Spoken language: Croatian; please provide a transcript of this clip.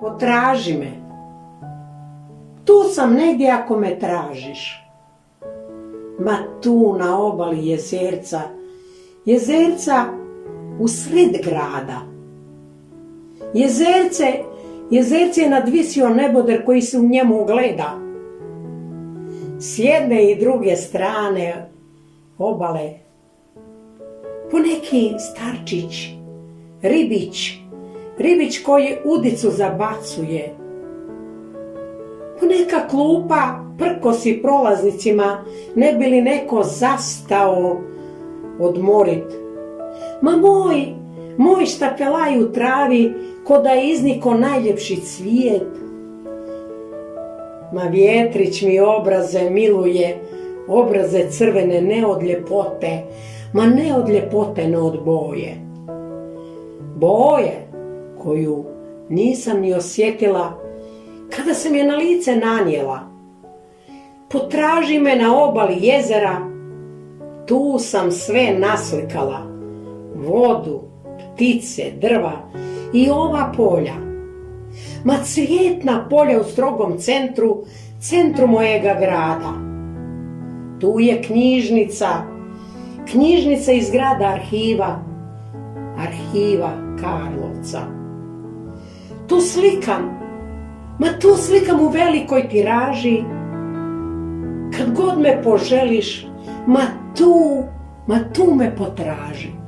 Potraži me. Tu sam negdje ako me tražiš. Ma tu na obali jezerca, jezerca u sred grada. Jezerce je nadvisio neboder koji se u njemu ugleda. S jedne i druge strane obale poneki starčić, ribić koji udicu zabacuje. Poneka klupa prkosi prolaznicima, ne bi li neko zastao odmorit. Ma moj štapelaj u travi, ko da je izniko najljepši cvijet. Ma vjetrić mi obraze miluje, obraze crvene ne od ljepote, ma ne od ljepote, no od boje. Boje koju nisam ni osjetila kada sam je na lice nanijela. Potraži me na obali jezera, tu sam sve naslikala. Vodu, ptice, drva i ova polja. Ma cvjetna polja u strogom centru mojega grada. Tu je knjižnica iz grada arhiva Karlovca. Tu slikam u velikoj tiraži. Kad god me poželiš, ma tu me potraži.